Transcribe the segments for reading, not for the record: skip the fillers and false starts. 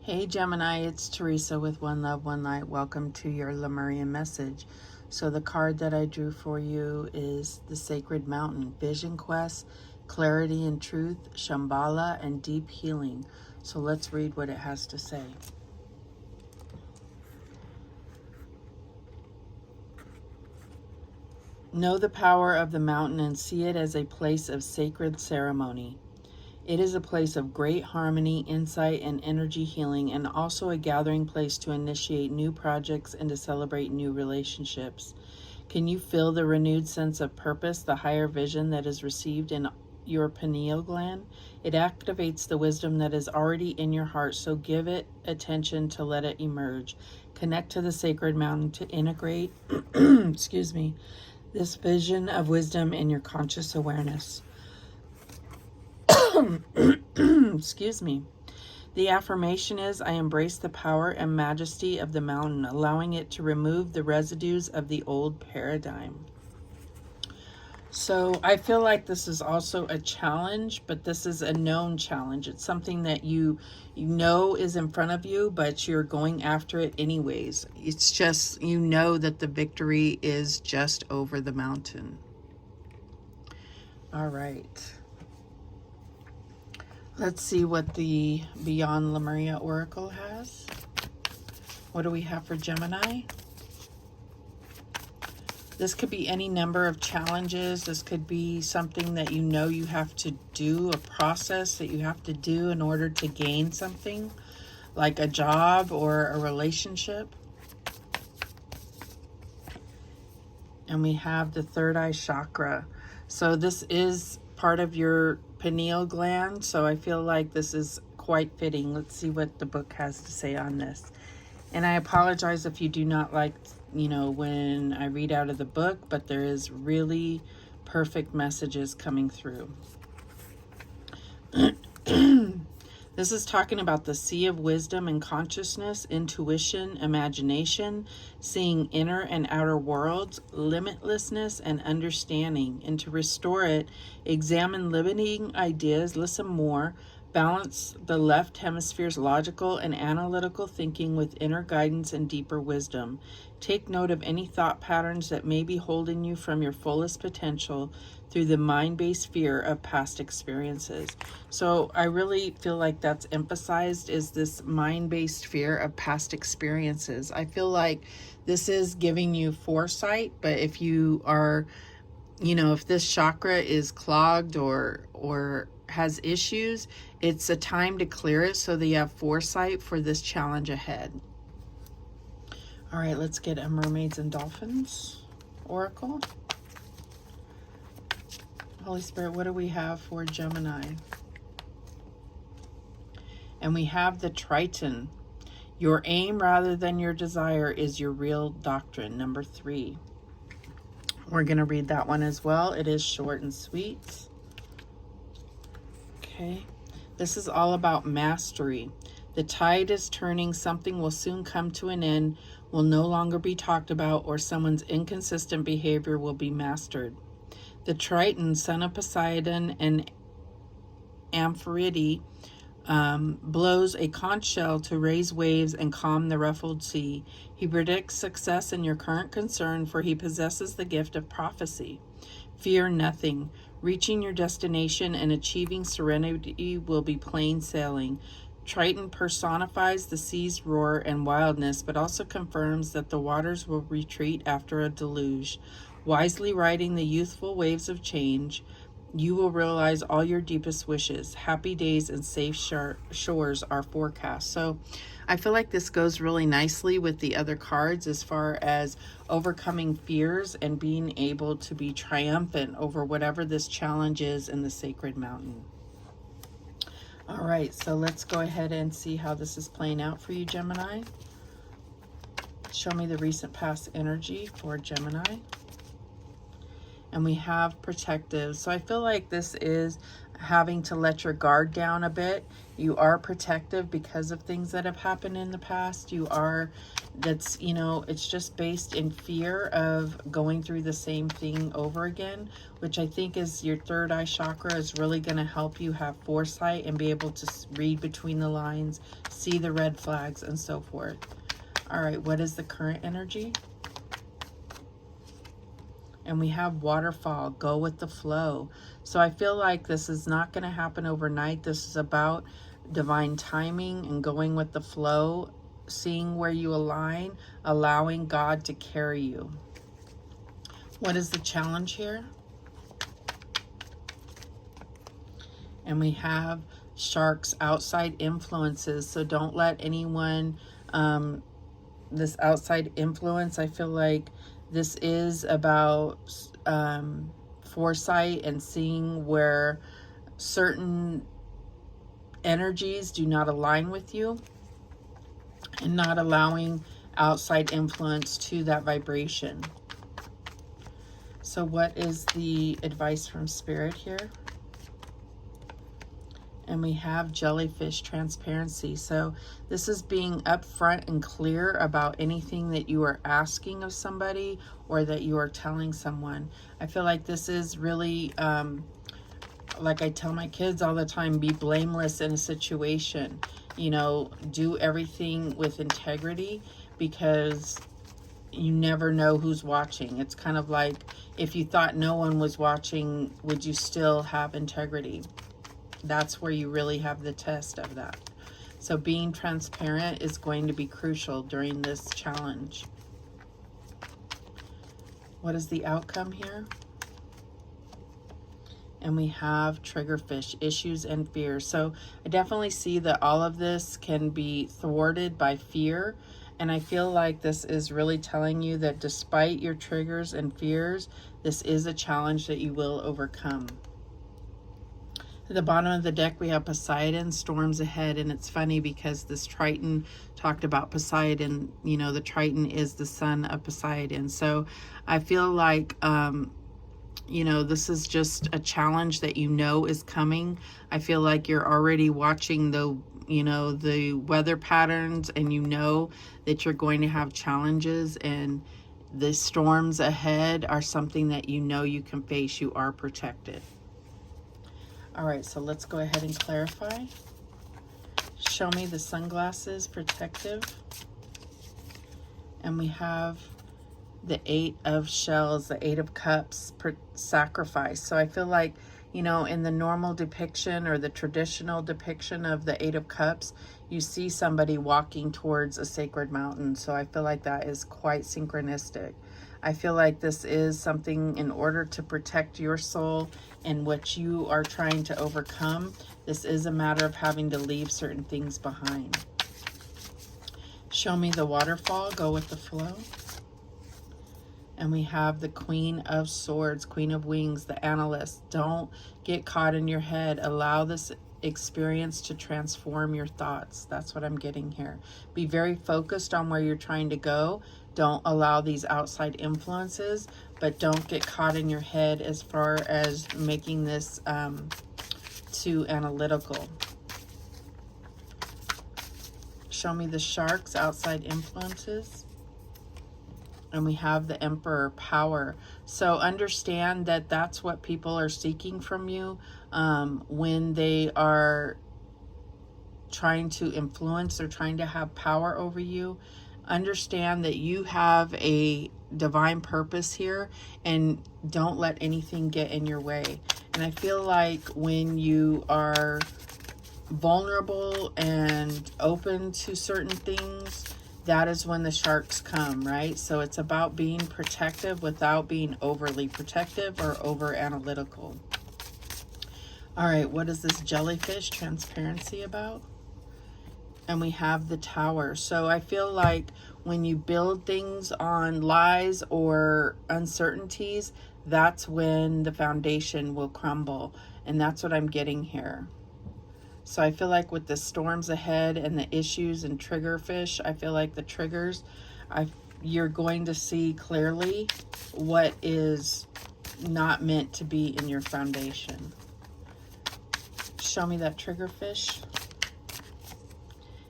Hey Gemini, it's Teresa with One Love, One Light. Welcome to your Lemurian message. So the card that I drew for you is the Sacred Mountain, Vision Quest, Clarity and Truth, Shambhala, and Deep Healing. So let's read what it has to say. Know the power of the mountain and see it as a place of sacred ceremony. It is a place of great harmony, insight, and energy healing, and also a gathering place to initiate new projects and to celebrate new relationships. Can you feel the renewed sense of purpose, the higher vision that is received in your pineal gland? It activates the wisdom that is already in your heart, so give it attention to let it emerge. Connect to the sacred mountain to integrate, this vision of wisdom in your conscious awareness. Excuse me. The affirmation is, I embrace the power and majesty of the mountain, allowing it to remove the residues of the old paradigm. So I feel like this is also a challenge, but this is a known challenge. It's something that you know is in front of you, but you're going after it anyways. It's just, you know that the victory is just over the mountain. All right. Let's see what the Beyond Lemuria Oracle has. What do we have for Gemini? This could be any number of challenges. This could be something that you know you have to do, a process that you have to do in order to gain something, like a job or a relationship. And we have the third eye chakra. So this is part of your pineal gland, so I feel like this is quite fitting. Let's see what the book has to say on this. And I apologize if you do not like, when I read out of the book, but there is really perfect messages coming through. This is talking about the sea of wisdom and consciousness, intuition, imagination, seeing inner and outer worlds, limitlessness, and understanding. And to restore it, examine limiting ideas, listen more, balance the left hemisphere's logical and analytical thinking with inner guidance and deeper wisdom. Take note of any thought patterns that may be holding you from your fullest potential through the mind-based fear of past experiences. So I really feel like that's emphasized, is this mind-based fear of past experiences. I feel like this is giving you foresight, but if you are, if this chakra is clogged or has issues, it's a time to clear it so that you have foresight for this challenge ahead. All right, let's get a Mermaids and Dolphins Oracle. Holy Spirit, what do we have for Gemini? And we have the Triton. Your aim rather than your desire is your real doctrine, number 3. We're going to read that one as well. It is short and sweet. Okay. This is all about mastery. The tide is turning. Something will soon come to an end, will no longer be talked about, or someone's inconsistent behavior will be mastered. The Triton, son of Poseidon and Amphitrite, blows a conch shell to raise waves and calm the ruffled sea. He predicts success in your current concern, for he possesses the gift of prophecy. Fear nothing. Reaching your destination and achieving serenity will be plain sailing. Triton personifies the sea's roar and wildness, but also confirms that the waters will retreat after a deluge. Wisely riding the youthful waves of change, you will realize all your deepest wishes. Happy days and safe shores are forecast. So I feel like this goes really nicely with the other cards as far as overcoming fears and being able to be triumphant over whatever this challenge is in the sacred mountain. All right, so let's go ahead and see how this is playing out for you, Gemini. Show me the recent past energy for Gemini. And we have protective. So I feel like this is having to let your guard down a bit. You are protective because of things that have happened in the past. You are, that's, you know, it's just based in fear of going through the same thing over again, which I think is your third eye chakra is really going to help you have foresight and be able to read between the lines, see the red flags, and so forth. All right, what is the current energy? And we have waterfall, go with the flow. So I feel like this is not going to happen overnight. This is about divine timing and going with the flow, seeing where you align, allowing God to carry you. What is the challenge here? And we have sharks, outside influences. So don't let anyone, this outside influence, I feel like this is about foresight and seeing where certain energies do not align with you and not allowing outside influence to that vibration. So what is the advice from Spirit here? And we have jellyfish, transparency. So this is being upfront and clear about anything that you are asking of somebody or that you are telling someone. I feel like this is really, like I tell my kids all the time, be blameless in a situation. You know, do everything with integrity, because you never know who's watching. It's kind of like, if you thought no one was watching, would you still have integrity? That's where you really have the test of that. So being transparent is going to be crucial during this challenge. What is the outcome here? And we have triggerfish, issues and fears. So I definitely see that all of this can be thwarted by fear. And I feel like this is really telling you that despite your triggers and fears, this is a challenge that you will overcome. At the bottom of the deck, we have Poseidon, storms ahead. And it's funny because this Triton talked about Poseidon. You know, the Triton is the son of Poseidon. So I feel like, you know, this is just a challenge that you know is coming. I feel like you're already watching the, you know, the weather patterns, and you know that you're going to have challenges, and the storms ahead are something that you know you can face. You are protected. All right, so let's go ahead and clarify. Show me the sunglasses, protective. And we have the 8 of shells, the 8 of cups, sacrifice. So I feel like, you know, in the normal depiction or the traditional depiction of the 8 of cups, you see somebody walking towards a sacred mountain. So I feel like that is quite synchronistic. I feel like this is something in order to protect your soul and what you are trying to overcome. This is a matter of having to leave certain things behind. Show me the waterfall, go with the flow. And we have the Queen of Swords, Queen of Wings, the Analyst. Don't get caught in your head. Allow this experience to transform your thoughts. That's what I'm getting here. Be very focused on where you're trying to go. Don't allow these outside influences, but don't get caught in your head as far as making this too analytical. Show me the sharks, outside influences. And we have the Emperor, power. So understand that that's what people are seeking from you when they are trying to influence or trying to have power over you. Understand that you have a divine purpose here, and don't let anything get in your way. And I feel like when you are vulnerable and open to certain things, that is when the sharks come, right? So it's about being protective without being overly protective or over analytical. All right, what is this jellyfish transparency about? And we have the Tower. So I feel like when you build things on lies or uncertainties, that's when the foundation will crumble. And that's what I'm getting here. So I feel like with the storms ahead and the issues and triggerfish, I feel like the triggers, you're going to see clearly what is not meant to be in your foundation. Show me that triggerfish.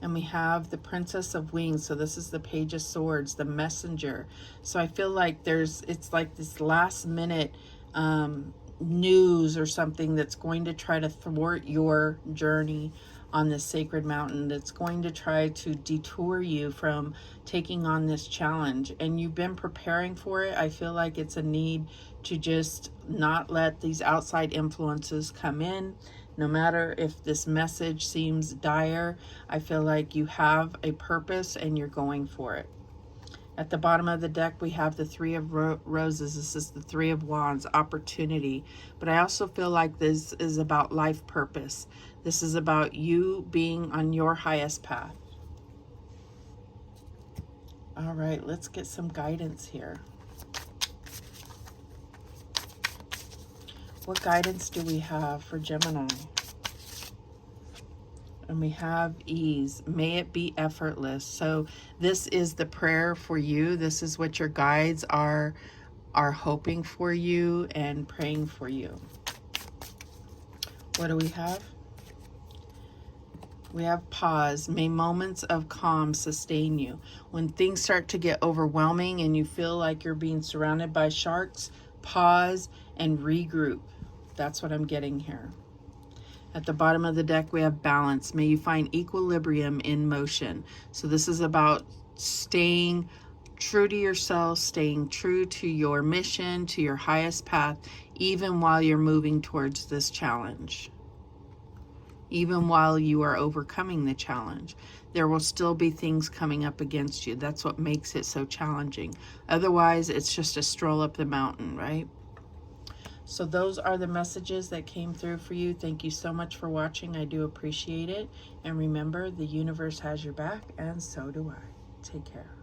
And we have the Princess of Wings. So this is the Page of Swords, the Messenger. So I feel like it's like this last minute news or something that's going to try to thwart your journey on this sacred mountain, that's going to try to detour you from taking on this challenge. And you've been preparing for it. I feel like it's a need to just not let these outside influences come in. No matter if this message seems dire, I feel like you have a purpose and you're going for it. At the bottom of the deck, we have the Three of Roses. This is the Three of Wands, opportunity. But I also feel like this is about life purpose. This is about you being on your highest path. All right, let's get some guidance here. What guidance do we have for Gemini? And we have ease. May it be effortless. So this is the prayer for you. This is what your guides are hoping for you and praying for you. What do we have? We have pause. May moments of calm sustain you. When things start to get overwhelming and you feel like you're being surrounded by sharks, pause and regroup. That's what I'm getting here. At the bottom of the deck, we have balance. May you find equilibrium in motion. So this is about staying true to yourself, staying true to your mission, to your highest path, even while you're moving towards this challenge. Even while you are overcoming the challenge, there will still be things coming up against you. That's what makes it so challenging. Otherwise, it's just a stroll up the mountain, right? So those are the messages that came through for you. Thank you so much for watching. I do appreciate it. And remember, the universe has your back, and so do I. Take care.